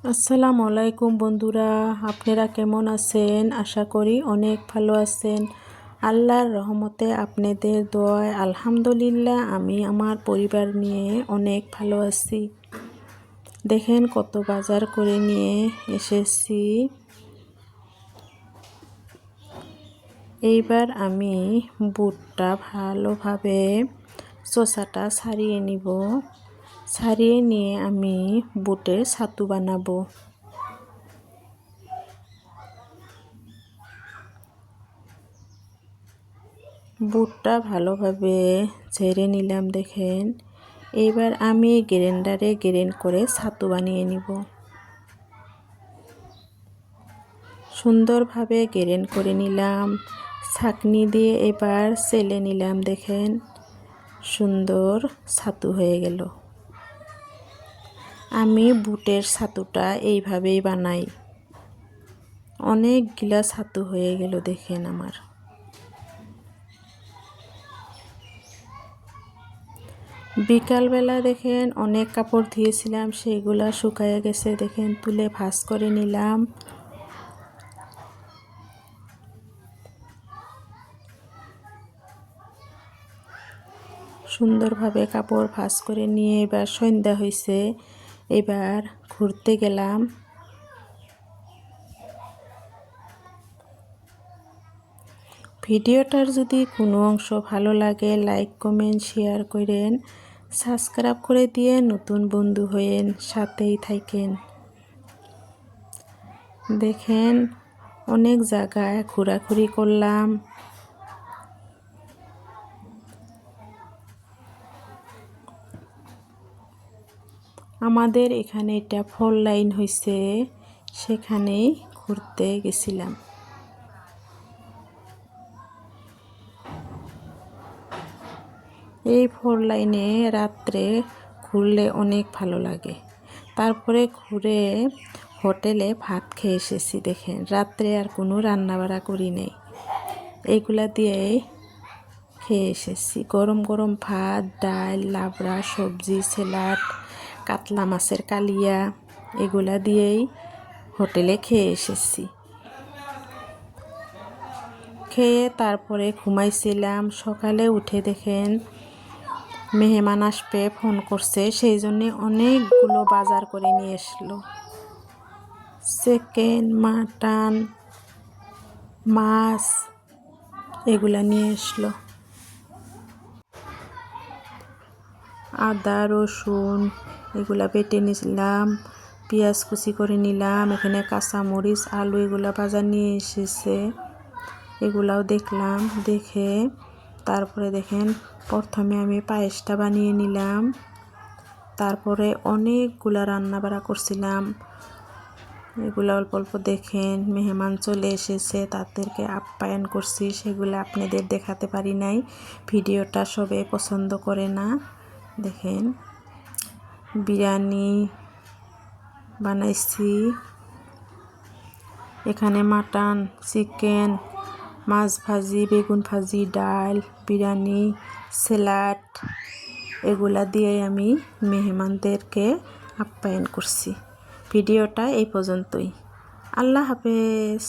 আসসালামু আলাইকুম বন্ধুরা, আপনারা কেমন আছেন? আশা করি অনেক ভালো আছেন। আল্লাহর রহমতে আপনাদের দোয়ায় আলহামদুলিল্লাহ আমি আমার পরিবার নিয়ে অনেক ভালো আছি। দেখেন কত বাজার করে নিয়ে এসেছি। এইবার আমি বুটটা ভালোভাবে চোষাটা ছাড়িয়ে নিব। ছাড়িয়ে নিয়ে আমি বুটের ছাতু বানাবো। বুটটা ভালোভাবে ঝেড়ে নিলাম। দেখেন, এইবার আমি গ্রাইন্ডারে গ্রাইন্ড করে ছাতু বানিয়ে নিব। সুন্দরভাবে গ্রাইন্ড করে নিলাম। ছাঁকনি দিয়ে এবার চেলে নিলাম। দেখেন, সুন্দর ছাতু হয়ে গেল। আমি বুটের ছাতুটা এইভাবেই বানাই। অনেকগুলা ছাতু হয়ে গেল। দেখেন, আমার বিকালবেলা দেখেন অনেক কাপড় ধুয়েছিলাম, সেগুলা শুকায় গেছে। দেখেন, তুলে ভাঁজ করে নিলাম। সুন্দরভাবে কাপড় ভাঁজ করে নিয়ে এবার সন্ধ্যা হয়েছে, এবার ঘুরতে গেলাম। ভিডিওটার যদি কোনো অংশ ভালো লাগে লাইক কমেন্ট শেয়ার করেন, সাবস্ক্রাইব করে দিয়ে নতুন বন্ধু হয়েন, সাথেই থাকেন। দেখেন, অনেক জায়গায় ঘোরাঘুরি করলাম। আমাদের এখানে এটা 4 লাইন হয়েছে, সেখানেই ঘুরতে গেছিলাম। এই 4 লাইনে রাত্রে ঘুরলে অনেক ভালো লাগে। তারপরে ঘুরে হোটেলে ভাত খেয়ে এসেছি। দেখেন, রাত্রে আর কোনো রান্নাবাড়া করি নেই, এইগুলা দিয়েই খেয়ে এসেছি। গরম গরম ভাত, ডাল, লাবড়া, সবজি, স্যালাড, কাতলা মাছের কালিয়া, এগুলা দিয়েই হোটেলে খেয়ে এসেছি। খেয়ে তারপরে ঘুমাইছিলাম। সকালে উঠে দেখেন মেহমান আসবে ফোন করছে, সেই জন্যে অনেকগুলো বাজার করে নিয়ে আসলো। চিকেন, মাটন, মাছ এগুলা নিয়ে আসলো। আদা, রসুন এগুলা বেটে নিলাম। পেঁয়াজ কুচি করে নিলাম। এখানে কাঁচামরিচ, আলু এগুলা বাজার নিয়ে এসেছে, এগুলাও দেখলাম। দেখে তারপরে দেখেন প্রথমে আমি পায়েসটা বানিয়ে নিলাম। তারপরে অনেকগুলা রান্নাবাড়া করছিলাম, এগুলো অল্প অল্প। দেখেন, মেহমান চলে এসেছে, তাদেরকে আপ্যায়ন করছি, সেগুলো আপনাদের দেখাতে পারি নাই। ভিডিওটা সবাই পছন্দ করে না। দেখেন, বিরিয়ানি বানাইছি। এখানে মাটন, চিকেন, মাছ ভাজি, বেগুন ভাজি, ডাল, বিরিয়ানি, স্যালাড এগুলা দিয়ে আমি মেহমানদেরকে আপ্যায়ন করছি। ভিডিওটা এই পর্যন্তই। আল্লাহ হাফেজ।